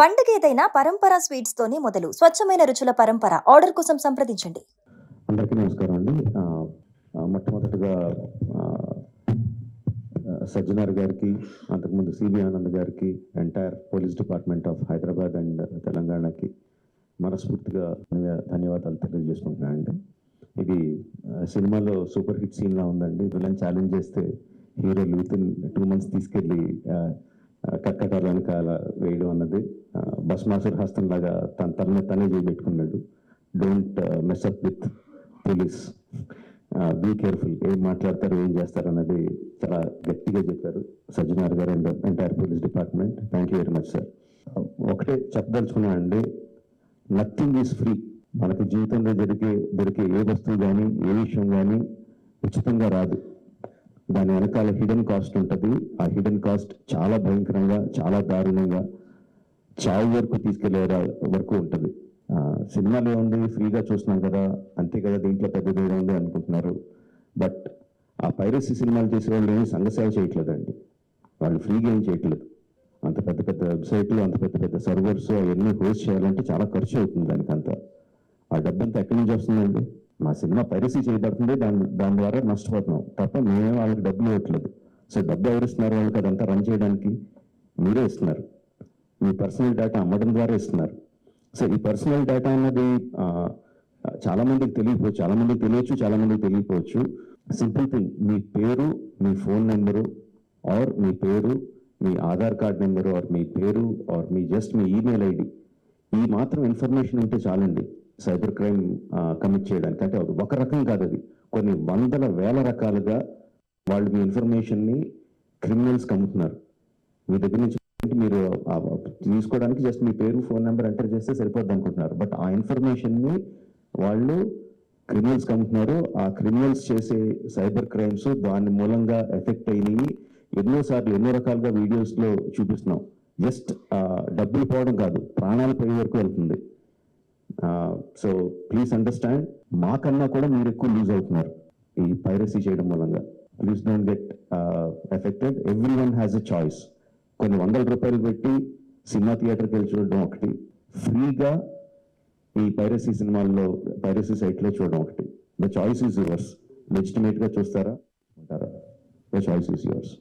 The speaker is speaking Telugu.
పండుగ ఏదైనా పరంపర స్వీట్స్ తోనే మొదలు. స్వచ్ఛమైన రుచుల పరంపర. ఆర్డర్ కోసం సంప్రదించండి. అందరికీ నమస్కారం అండి. మొట్టమొదటిగా సజ్జనార్ గారికి, అంతకుముందు సిబి ఆనంద్ గారికి, entire police department of Hyderabad and తెలంగాణకి మనస్ఫూర్తిగా ధన్యవాదాలు తెలియజేసుకుంటున్నాను అండి. ఇది సినిమాలో సూపర్ హిట్ సీన్లా ఉందండి. విలన్ ఛాలెంజ్ చేస్తే హీరోలు వితిన్ 2 months తీసుకెళ్ళి కక్కటాల వెనకాల వేయడం అన్నది బస్ మాస్టర్ హస్తం లాగా తనే చేయబెట్టుకున్నాడు. Don't mess up with police, be careful, ఏం మాట్లాడతారు ఏం చేస్తారు అన్నది చాలా గట్టిగా చెప్పారు సజ్జనార్ గారు and entire police department. Thank you very much sir. ఒకటే చెప్పదలుచుకున్నా అండి, నథింగ్ ఈజ్ ఫ్రీ. మనకు జీవితంలో దొరికే ఏ వస్తువు కానీ ఏ విషయం కానీ ఉచితంగా రాదు. దాని వెనకాల హిడెన్ కాస్ట్ ఉంటుంది. ఆ హిడెన్ కాస్ట్ చాలా భయంకరంగా, చాలా దారుణంగా, చావు వరకు తీసుకెళ్లే వరకు ఉంటుంది. సినిమాలో ఏముంది, ఫ్రీగా చూస్తున్నాం కదా, అంతే కదా, దీంట్లో పెద్దది ఉంది అనుకుంటున్నారు. బట్ ఆ పైరసీ సినిమాలు చేసే వాళ్ళు ఏమి సంఘసేవ చేయట్లేదండి. వాళ్ళు ఫ్రీగా ఏం చేయట్లేదు. అంత పెద్ద పెద్ద వెబ్సైట్లు, అంత పెద్ద పెద్ద సర్వర్స్ అవన్నీ హోస్ట్ చేయాలంటే చాలా ఖర్చు అవుతుంది. దానికంతా ఆ డబ్బంతా ఎక్కడి నుంచి వస్తుందండి? మా సినిమా పైరసీ చేయబడుతుంది, దాని ద్వారా నష్టపోతున్నాం తప్ప మేమే వాళ్ళకి డబ్బులు ఇవ్వట్లేదు. సో డబ్బు ఎవరు ఇస్తున్నారు? వాళ్ళకి అదంతా రన్ చేయడానికి మీరే ఇస్తున్నారు. మీ పర్సనల్ డేటా అమ్మడం ద్వారా ఇస్తున్నారు. సో ఈ పర్సనల్ డేటా అన్నది చాలామందికి తెలియకపోవచ్చు, చాలామందికి తెలియచ్చు, చాలామందికి తెలియకపోవచ్చు. సింపుల్ థింగ్, మీ పేరు, మీ ఫోన్ నెంబరు, ఆర్ మీ పేరు, మీ ఆధార్ కార్డ్ నెంబరు, ఆర్ మీ పేరు, ఆర్ మీ జస్ట్ మీ ఈమెయిల్ ఐడి, ఈ మాత్రం ఇన్ఫర్మేషన్ ఉంటే చాలండి సైబర్ క్రైమ్ కమిట్ చేయడానికి. అంటే ఒక రకం కాదు, అది కొన్ని వందల వేల రకాలుగా వాళ్ళు మీ ఇన్ఫర్మేషన్ని క్రిమినల్స్కి అమ్ముతున్నారు. మీ దగ్గర నుంచి మీరు తీసుకోవడానికి జస్ట్ మీ పేరు, ఫోన్ నెంబర్ ఎంటర్ చేస్తే సరిపోద్ది అనుకుంటున్నారు. బట్ ఆ ఇన్ఫర్మేషన్ని వాళ్ళు క్రిమినల్స్కి అమ్ముతున్నారు. ఆ క్రిమినల్స్ చేసే సైబర్ క్రైమ్స్ దాని మూలంగా ఎఫెక్ట్ అయినవి ఎన్నోసార్లు ఎన్నో రకాలుగా వీడియోస్లో చూపిస్తున్నాం. జస్ట్ డబ్బులు పోవడం కాదు, ప్రాణాలు పోయే వరకు వెళ్తుంది. సో ప్లీజ్ అండర్స్టాండ్, మాకన్నా కూడా మీరు ఎక్కువ లూజ్ అవుతున్నారు ఈ పైరసీ చేయడం మూలంగా. Please don't get affected. Every one has a choice. కొన్ని ₹100 పెట్టి సినిమా థియేటర్కి వెళ్ళి చూడడం ఒకటి, ఫ్రీగా ఈ పైరసీ సినిమాల్లో పైరసీ సైట్లో చూడడం ఒకటి. The choice is yours. లెజిటిమేట్గా చూస్తారా ఉంటారా? The choice is yours.